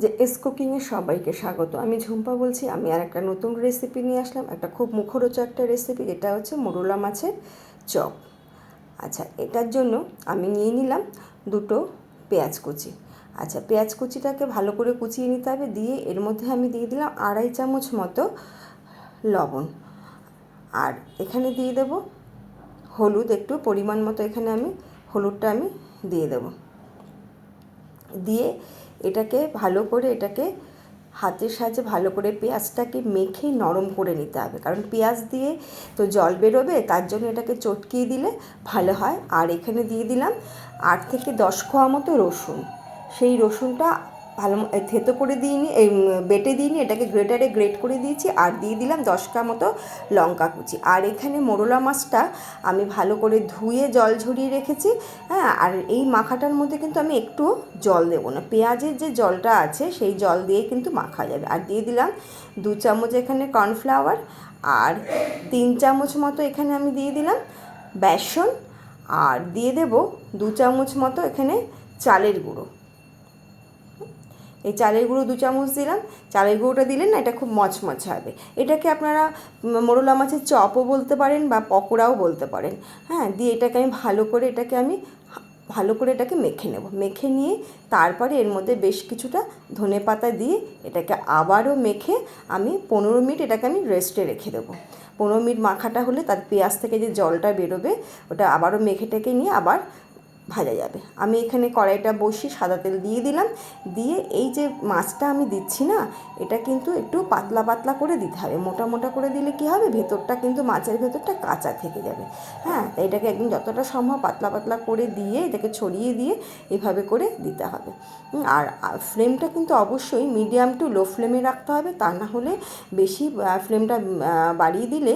যে এস কুকিংয়ে সবাইকে স্বাগত। আমি ঝুম্পা বলছি। আমি আর একটা নতুন রেসিপি নিয়ে আসলাম, একটা খুব মুখরোচক একটা রেসিপি। এটা হচ্ছে মোরলা মাছের চপ। আচ্ছা, এটার জন্য আমি নিয়ে নিলাম দুটো পেঁয়াজ কুচি। আচ্ছা, পেঁয়াজ কুচিটাকে ভালো করে কুচিয়ে নিতে হবে। দিয়ে এর মধ্যে আমি দিয়ে দিলাম 2.5 চামচ মতো লবণ। আর এখানে দিয়ে দেব হলুদ, একটু পরিমাণ মতো এখানে আমি হলুদটা আমি দিয়ে দেব। দিয়ে এটাকে ভালো করে হাতের সাহায্যে ভালো করে পেঁয়াজটাকে মেখে নরম করে নিতে হবে, কারণ পেঁয়াজ দিয়ে তো জল বেরোবে, তার জন্য এটাকে চটকিয়ে দিলে ভালো হয়। আর এখানে দিয়ে দিলাম 8 থেকে 10 কোয়া মতো রসুন। সেই রসুনটা ভালো থেতো করে দিইনি, বেটে দিইনি, এটাকে গ্রেটারে গ্রেট করে দিয়েছি। আর দিয়ে দিলাম 10 কোয়া মতো লঙ্কা কুচি। আর এখানে মোরলা মাছটা আমি ভালো করে ধুয়ে জল ঝরিয়ে রেখেছি। হ্যাঁ, আর এই মাখাটার মধ্যে কিন্তু আমি একটু জল দেবো না, পেঁয়াজের যে জলটা আছে সেই জল দিয়ে কিন্তু মাখা যাবে। আর দিয়ে দিলাম 2 চামচ এখানে কর্নফ্লাওয়ার, আর 3 চামচ মতো এখানে আমি দিয়ে দিলাম বেসন, আর দিয়ে দেব 2 চামচ মতো এখানে চালের গুঁড়ো। এই চালের গুঁড়ো 2 চামচ দিলাম। চালের গুঁড়োটা দিলে না এটা খুব মচমচে হবে। এটাকে আপনারা মোরলা মাছের চপও বলতে পারেন বা পকোড়াও বলতে পারেন। হ্যাঁ, দিয়ে এটাকে আমি ভালো করে এটাকে মেখে নেব। মেখে নিয়ে তারপরে এর মধ্যে বেশ কিছুটা ধনেপাতা দিয়ে এটাকে আবারও মেখে আমি 15 মিনিট এটাকে আমি রেস্টে রেখে দেবো। 15 মিনিট মাখাটা হলে তার পেঁয়াজ থেকে যে জলটা বেরোবে ওটা আবারও মেখে টেকে নিয়ে আবার ভাজা যাবে। আমি এখানে কড়াইটা বসিয়ে সাদা তেল দিয়ে দিলাম। দিয়ে এই যে মাছটা আমি দিচ্ছি না, এটা কিন্তু একটু পাতলা পাতলা করে দিতে হবে। মোটা মোটা করে দিলে কি হবে, ভেতরটা কিন্তু মাছের ভেতরটা কাঁচা থেকে যাবে। হ্যাঁ, তাই এটাকে একদম যতটা সম্ভব পাতলা পাতলা করে দিয়ে এটাকে ছড়িয়ে দিয়ে এভাবে করে দিতে হবে। আর ফ্লেমটা কিন্তু অবশ্যই মিডিয়াম টু লো ফ্লেমে রাখতে হবে, তা না হলে বেশি ফ্লেমটা বাড়িয়ে দিলে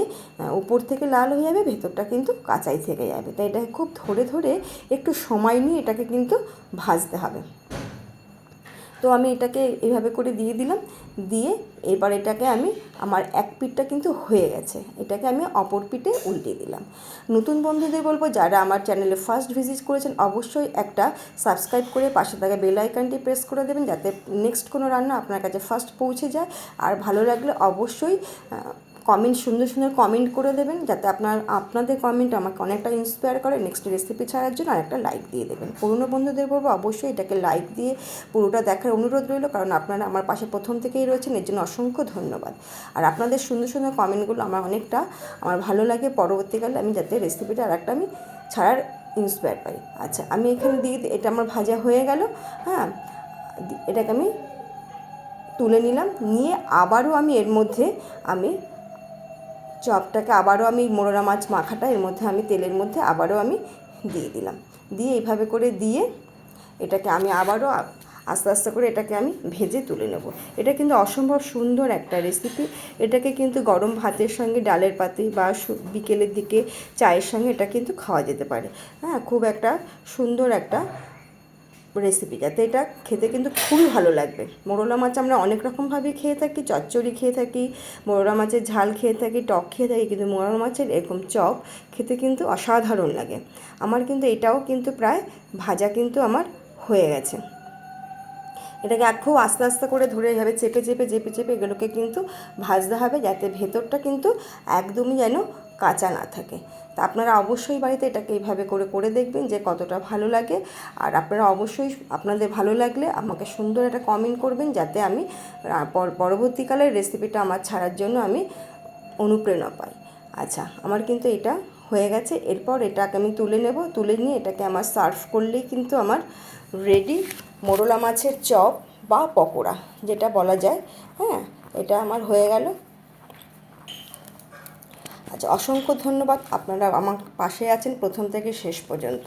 উপর থেকে লাল হয়ে যাবে, ভেতরটা কিন্তু কাঁচাই থেকে যাবে। তাই এটাকে খুব ধরে ধরে একটু সময় নিয়ে এটাকে কিন্তু ভাজতে হবে। তো আমি এটাকে এভাবে করে দিয়ে দিলাম। দিয়ে এবার এটাকে আমার এক পিঠটা কিন্তু হয়ে গেছে, এটাকে আমি অপর পিঠে উল্টে দিলাম। নতুন বন্ধুদের বলবো, যারা আমার চ্যানেলে ফার্স্ট ভিজিট করেছেন অবশ্যই একটা সাবস্ক্রাইব করে পাশে থাকা বেল আইকনটি প্রেস করে দেবেন, যাতে নেক্সট কোনো রান্না আপনার কাছে ফার্স্ট পৌঁছে যায়। আর ভালো লাগলে অবশ্যই সুন্দর সুন্দর কমেন্ট করে দেবেন, যাতে আপনাদের কমেন্ট আমাকে অনেকটা ইন্সপায়ার করে নেক্সট রেসিপি ছাড়ার জন্য। আর একটা লাইক দিয়ে দেবেন। পুরনো বন্ধুদের বলবো অবশ্যই এটাকে লাইক দিয়ে পুরোটা দেখার অনুরোধ রইল, কারণ আপনারা আমার পাশে প্রথম থেকেই রয়েছেন, এর জন্য অসংখ্য ধন্যবাদ। আর আপনাদের সুন্দর সুন্দর কমেন্টগুলো আমার ভালো লাগে। পরবর্তীকালে আমি যাতে রেসিপিটা আরেকটা আমি ছাড়ার ইন্সপায়ার পাই। আচ্ছা, আমি এখানে দিয়ে এটা আমার ভাজা হয়ে গেল। হ্যাঁ, এটাকে আমি তুলে নিলাম। নিয়ে আবারও আমি এর মধ্যে চপটাকে আবারও মোরলা মাছ মাখাটা এর মধ্যে তেলের মধ্যে আবারও দিয়ে দিলাম। দিয়ে এইভাবে করে দিয়ে এটাকে আমি আবারও আস্তে আস্তে করে এটাকে আমি ভেজে তুলে নেব। এটা কিন্তু অসম্ভব সুন্দর একটা রেসিপি। এটাকে কিন্তু গরম ভাতের সঙ্গে, ডালের পাতে বা বিকেলের দিকে চায়ের সঙ্গে এটা কিন্তু খাওয়া যেতে পারে। হ্যাঁ, খুব একটা সুন্দর একটা রেসিপি, যাতে এটা খেতে কিন্তু খুবই ভালো লাগবে। মোরলা মাছ আমরা অনেক রকমভাবে খেয়ে থাকি, চচ্চড়ি খেয়ে থাকি, মোরলা মাছের ঝাল খেয়ে থাকি, টক খেয়ে থাকি, কিন্তু মোরলা মাছের এরকম চপ খেতে কিন্তু অসাধারণ লাগে। আমার কিন্তু এটাও কিন্তু প্রায় ভাজা কিন্তু আমার হয়ে গেছে। এটাকে খুব আস্তে আস্তে করে ধরে এভাবে চেপে এগুলোকে কিন্তু ভাজতে হবে, যাতে ভেতরটা কিন্তু একদমই যেন কাঁচা না থাকে। তা আপনারা অবশ্যই বাড়িতে এটাকে এইভাবে করে দেখবেন যে কতটা ভালো লাগে। আর আপনারা অবশ্যই আপনাদের ভালো লাগলে আমাকে সুন্দর একটা কমেন্ট করবেন, যাতে আমি পরবর্তীকালে রেসিপিটা আমার ছাড়ার জন্য আমি অনুপ্রেরণা পাই। আচ্ছা, আমার কিন্তু এটা হয়ে গেছে। এরপর এটাকে আমি তুলে নেব। তুলে নিয়ে এটাকে আমার সার্ভ করলেই কিন্তু আমার রেডি মোরলা মাছের চপ বা পকোড়া, যেটা বলা যায়। হ্যাঁ, এটা আমার হয়ে গেল। আচ্ছা, অসংখ্য ধন্যবাদ। আপনারা আমার পাশে আছেন প্রথম থেকে শেষ পর্যন্ত।